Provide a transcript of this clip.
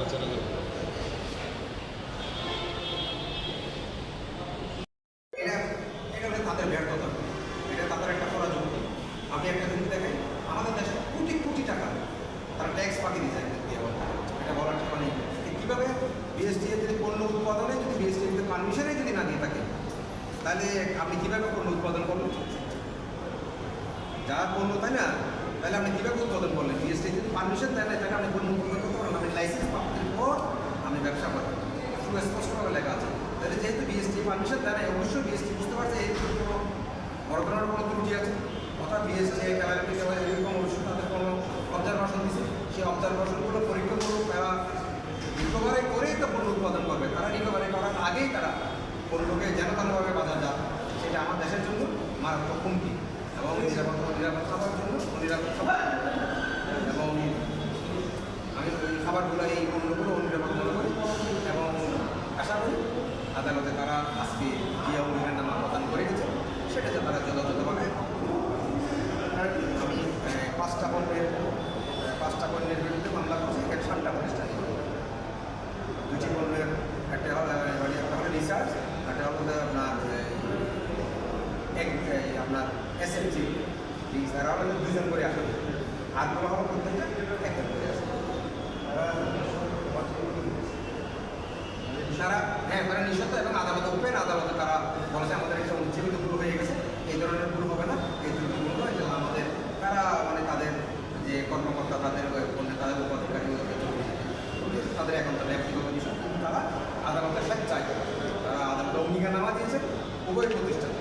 আলোচনা করব। এটা তাদের ব্যর্থতা, এটা তাদের একটা পরাজয়। আমি একটা জিনিস দেখাই, আমাদের দেশে কোটি কোটি টাকা তারা ট্যাক্স ফাঁকি দিয়ে যায়, এটা বলার ঠিক নেই। কীভাবে বিএসটি যদি পণ্য উৎপাদনে যদি বিএসটি যদি পারমিশনে যদি না দিয়ে থাকে, তাহলে আপনি কীভাবে পণ্য উৎপাদন করবেন? যারা পণ্য, তাই না? তাহলে আপনি কীভাবে উৎপাদন করলেন? বিএসটি যদি পারমিশন দেয় না, তাহলে আপনি পণ্য উৎপাদন করতে পারেন, আপনি লাইসেন্স প্রাপ্তির পর আপনি ব্যবসা করেন, সুস্পষ্টভাবে লেখা আছে। তাহলে যেহেতু বিএসটি পারমিশন দেয় না, অবশ্যই বিএসটি বুঝতে পারছে এই কোনো বড় ধরনের কোনো ত্রুটি আছে, অর্থাৎ বিএসটি ক্যালারিটি এরকম অবশ্যই তাদের কোনো অবজারভেশন দিচ্ছে, সেই অবজারভেশনগুলো পরীক্ষামূলক তারা রিকভারি করেই তো পণ্য উৎপাদন করবে। তারা রিকভারি করার আগেই তারা পণ্যকে যেন তেনভাবে বাজার যায়, সেটা আমার দেশের জন্য মারাত্মক হুমকি। এবং নিরাপদ খাবার জন্য অনিরাপদ খাবার, এবং আমি ওই খাবারগুলো এই পণ্যগুলো অনিরাপদ মনে করি এবং আশা করি আদালতে তারা আজকে যে অভিযানের নামা প্রদান করে গেছে সেটাতে তারা যথাযথভাবে। আমি পাঁচটা পণ্যের বিরুদ্ধে মামলা করছি, এখানে 7টা প্রতিষ্ঠান, 2টি পণ্যের, একটা হলো রিসার্চ, একটা হলো আপনার এসএমজি, তারা হলো 2জন করে আসে, আরগুলো হলো প্রত্যেকটা একজন করে আসে। তারা তারা নিঃশর্ত এবং আদালতে ওপেন আদালতে তারা বলেছে আমাদের একটা উচ্চীবিত ভুল হয়ে গেছে, এই ধরনের ভুল হবে না, এই দুটো ভুল হয় যে আমাদের তারা তাদের যে কর্মকর্তা, তাদের তাদের উপাধিকারী, তাদের এখন তাদের ব্যক্তিগত বিষয়, তারা আদালতের স্বেচ্ছায় তারা আদালতে অঙ্গীকারনামা দিয়েছে উভয় প্রতিষ্ঠান।